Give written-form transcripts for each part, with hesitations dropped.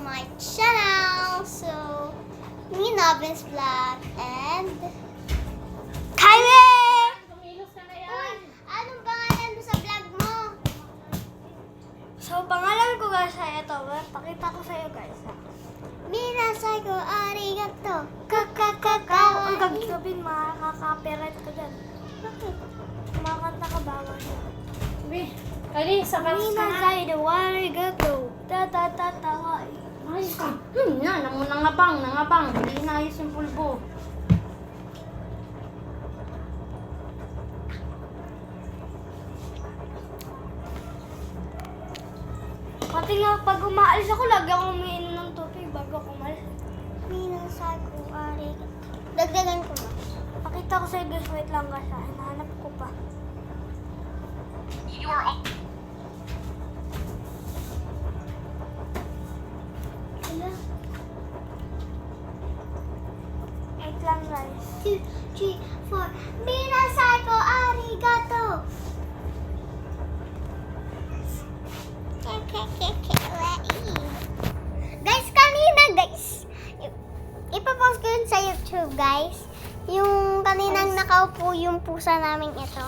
my channel. So, me Novin's Vlog and Kylie! Kumilos ka na Uy, yan. anong pangalan mo sa vlog mo? So, pangalan ko guys ay ito. Pakita ko sa iyo guys. Minasay ko arigato. Ang Kakakakawa. gagawin, makaka-copyright ko dyan. Bakit? Kumakanta ka bawal. Sabi, Kali, sapat ka na. Minasay the arigato. Ta-ta-ta-ta-wai. Ayos ka. Nangapang. Hindi naayos yung pulbo. Pati nga pag umaalis ako, lagi ako umiinom ng tubig bago ako umalis. Minasay ko arigato. Dagdagan ko ba? Pakita ko sa iyo guys, wait lang guys. Hinahanap ko pa. Hala. Wait lang guys. 2, 3, 4. Minasay ko arigato. Guys, kanina guys, ipapost ko yun sa YouTube guys. Yung kaninang nakaupo yung pusa namin ito.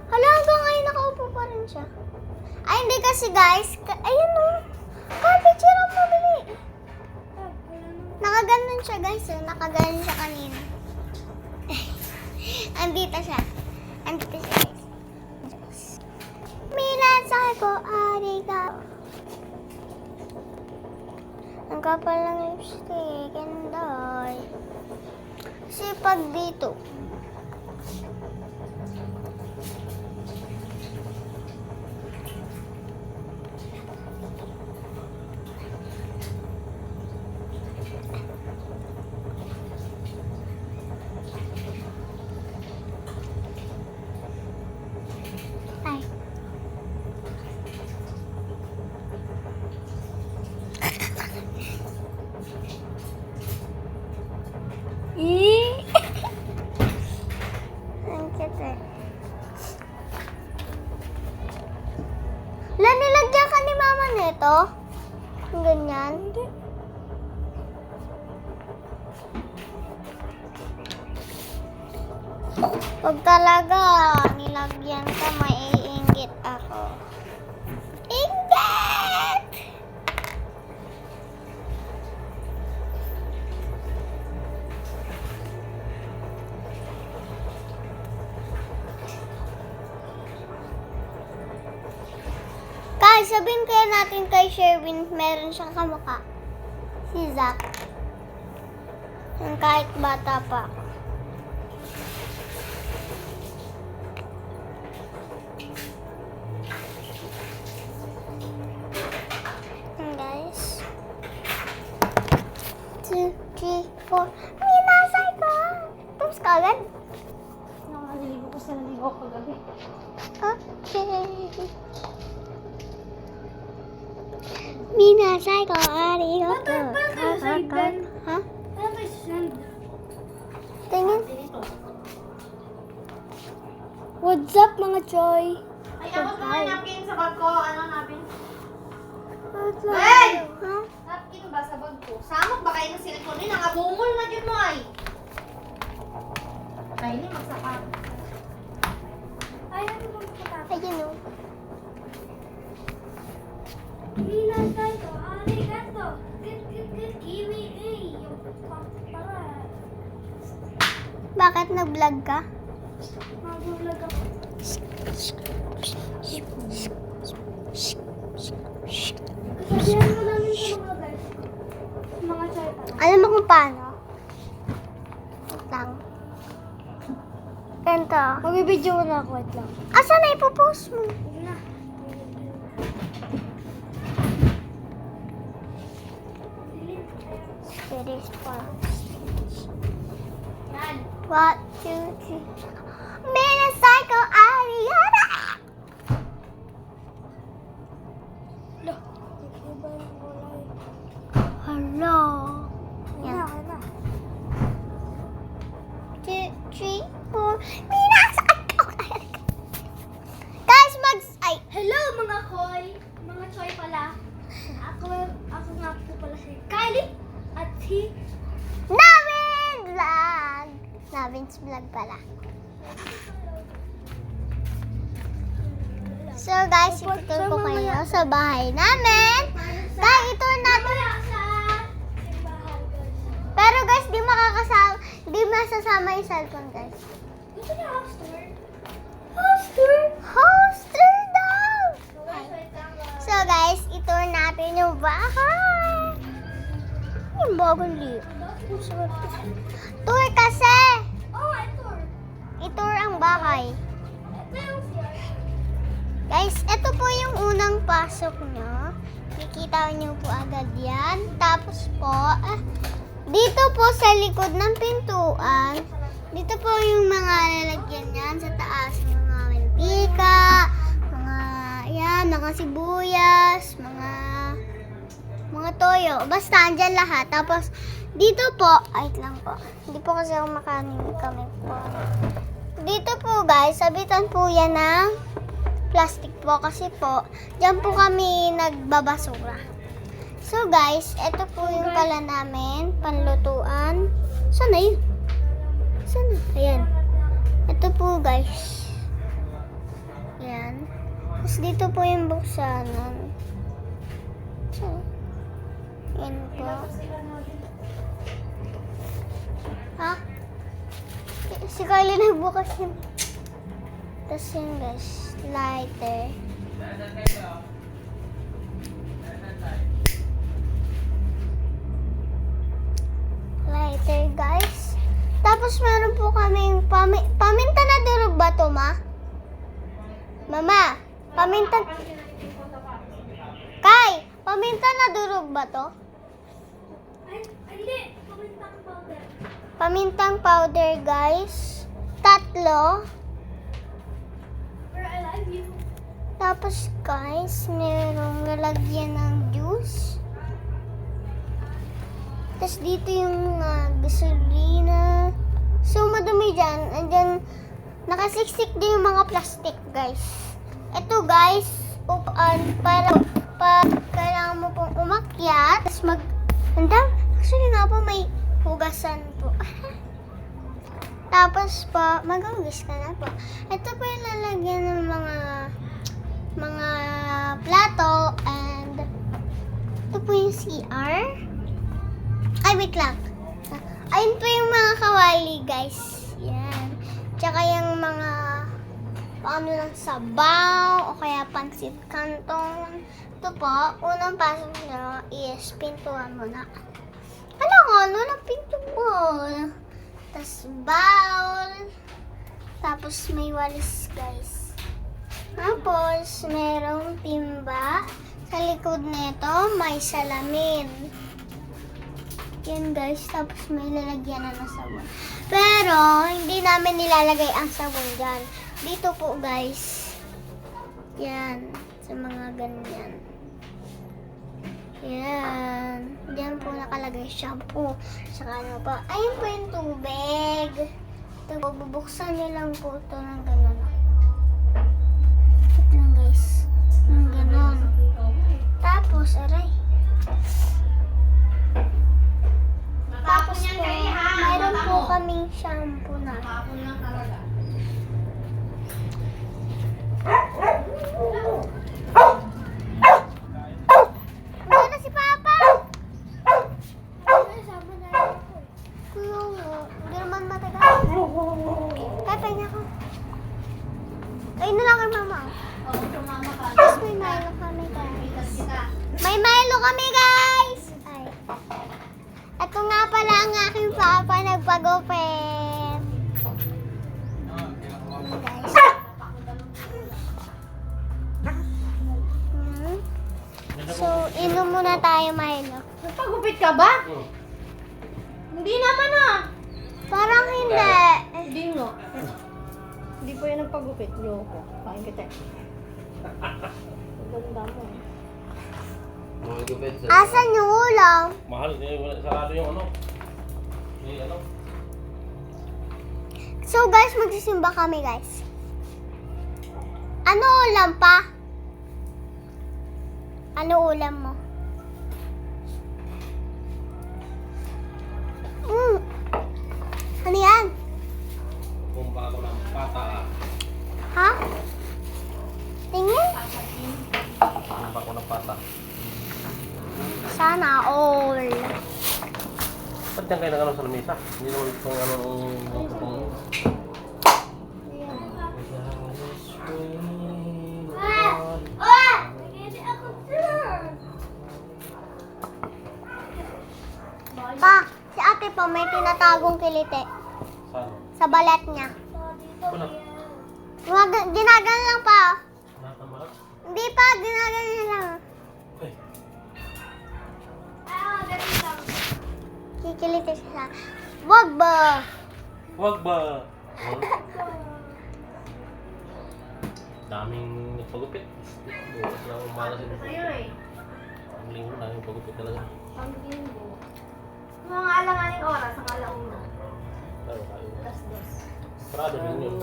Hala, hanggang ngayon nakaupo pa rin siya. Ay, hindi kasi guys. Ayun o. Picture ang mabili. Nakaganon siya guys. Nakaganon siya kanina. Andito siya. Andito siya guys. Minasay ko arigato. Ang kapal ng lipstick and all. Sipag dito. Ay. Ang cute eh. Nilagyan ka ni mama nito? Yung ganyan? Hindi. Pag talaga nilagyan ka, maiinggit ako. Inggit! Guys, sabihin kaya natin kay Sherwin, meron siyang kamukha. Si Zach. Yung kahit bata pa. Yan, guys. 2, 3, 4. Minasay ko! Tapos ka agad? Naligo ko sa naligo ko gabi. Okay. Minasay ko arigato. Ha? Ano ba yung send? Tingin. Dito. What's up mga choy? Ay, abot mo nga napkin sa bag ko. Ano napkin? What's up? Hey! Ha? Napkin ba sa bag ko? Samok ba kayo ng silikon? Nangabungol na yun mo ay. Ay, hindi magsapat. Ay, ano ba yung Ayun o. Minasay ko arigato. Good, kiwi, yung para. Bakit nag-vlog ka? Mag-vlog ako. Sabihan mo namin sa mga guys. Mga choy pa. Alam mo kung paano? Wait lang. Ganito. Magbibideo ko na ako, wait lang. Asa na ipopost mo? Yun na. Finish pa. Yan. 1, 2, 3. Minasay ko arigato. Lo. Iba yung kulay. Hello. Ayun na, ayun na. 2, 3, 4. Minasay ko arigato. Guys, Hello mga koy! Mga choy pala. Ako nga Navin Vlog! Navin's Vlog pala. So guys, itutur ko kayo sa bahay namin. Dahil itour natin. Pero guys, di masasama yung cellphone guys. Gusto niya house tour? House tour daw! So guys, itour natin yung bahay. Yung bagong liyo. Tour kasi! Oh, I tour. Itour ang bahay. Ito yung CR. Guys, ito po yung unang pasok nyo. Kikita nyo po agad yan. Tapos po, dito po sa likod ng pintuan, dito po yung mga lalagyan yan sa taas. Mga mantika, mga sibuyas, mga toyo. Basta, andyan lahat. Tapos, dito po, wait lang po. Hindi po kasi ako makanin kami po. Dito po guys, sabitan po yan ng plastic po kasi po, dyan po kami nagbabasura. So guys, ito po yung pala namin, panlutuan. Sana yun? Sana? Ayan. Ito po guys. Ayan. Tapos dito po yung buksanan. So, ayan po. Ha? Si Carly nagbukas yun. Tapos yun guys, lighter. Lighter guys. Tapos meron po kaming paminta na durog ba to, ma? Mama, paminta... Kai, paminta na durog ba to? Ay, hindi. Pamintang powder. Pamintang powder guys. 3. Pero I love you. Tapos guys, merong lalagyan ng juice. Tapos dito yung gasolina. So madumi dyan. And then, nakasiksik din yung mga plastic guys. Ito guys, para kailangan mo pong umakyat. Tapos actually nga po may hugasan po. Tapos po, mag-hugas ka na po. Ito po yung lalagyan ng mga plato and ito po yung CR. Ay, wait lang. Ayun po yung mga kawali, guys. Yan. Tsaka yung mga paano lang sabaw o kaya pansit canton. Ito po, unang pasok nyo is pintuan mo na. Ano ng pinto mo? Tapos bowl. Tapos may walis, guys. Tapos, merong timba. Sa likod nito, may salamin. Yan guys, tapos may lalagyan na ng sabon. Pero, hindi namin nilalagay ang sabon dyan. Dito po guys. Yan, sa mga ganyan. Yan. Diyan po nakalagay shampoo. Saka ano pa. Ayun po yung tubig. Ito po, bubuksan nyo lang po ito ng gano'n. Ito lang guys. Ng gano'n. Tapos, aray. Tapos po, mayroon po kaming shampoo na. Wala na si Papa! Sama na rin ako. Kuya nga, hindi naman matagal. Kaya pahinga ko. Kain na lang kay Mama. Oo, sumama ka. Tapos may Milo kami guys. May Milo kami guys! Ay. Ito nga pala ang aking papa nagpagupit. Guys. Hmm. So, inom muna tayo Milo. Nagpagupit ka ba? Hindi naman ah. Parang hindi. Hindi nga. Hindi po yan nagpagupit. Loko. Kain kita. Ganda mo. Mga gupit sa... Asan yung ulam? Mahal, sarado yung ano. Yung ano. So guys, magsisimba kami guys. Ano ulam pa? Ano ulam mo? pata. Sana all. Ba't dyan kayo nagano sa lamesa? Hindi naman itong ano nung itong... Pa, si ate po may tinatagong kilite Saan? sa balat niya. Wala. Ginagan lang pa. Nakakamarap? Hindi pa, ginagan lang. Ay. Kikilite siya. Wag ba? Wag ba? Daming nagpagupit. Bukas lang umalas ito. Sa'yo eh. Ang linggo, daming pagupit talaga. Ang linggo. Mga alanganing oras ang alauna. Tayo tayo. Alas 2. Sarado din yun.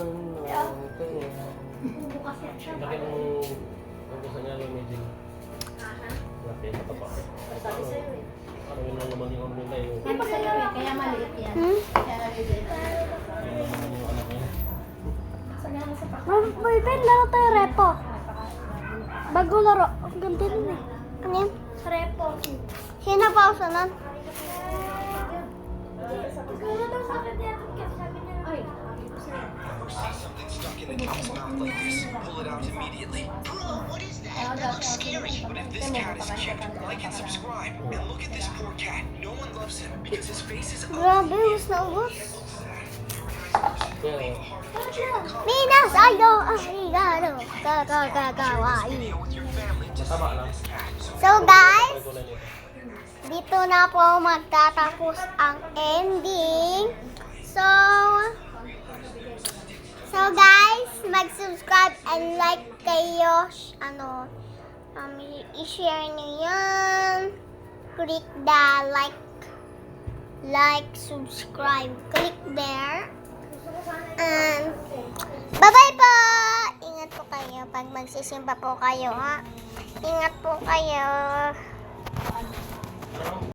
Bukas yan siya. Laki ng ubusan niya yung medyo. Laki sa tapa. Sabi sa'yo eh. Ano yun lang naman yung ano nila yung... Sabi sa'yo eh, kaya maliit yan. Hmm? Kaya naliliit. Yun lang naman yung anak niya. Sagana sa pak. Boyfriend, laro tayo repo. Bagong laro. Ang ganda nun eh. Ano yun? Repo. Sino pa ako sunod? Gano'n daw sa akin niya. Sabi niya. Ay, sabi ko sa'yo. Something stuck in the cat's mouth like this. Pull it out immediately. Bro, what is that? That looks scary. But if this cat is cute, like and subscribe. And look at this poor cat. No one loves him because his face is ugly. Grabe, ubus na ubus. Kaya, Minas, ayo, arigado. Kakakakawai. With your family to masama lang. So guys, Ito na nito. dito na po magtatapos ang ending. So guys, mag-subscribe and like kayo. I-share niyo yan. Click the like, subscribe. Click there. And bye-bye po! Ingat po kayo pag magsisimba po kayo, ha? Ingat po kayo. Ano?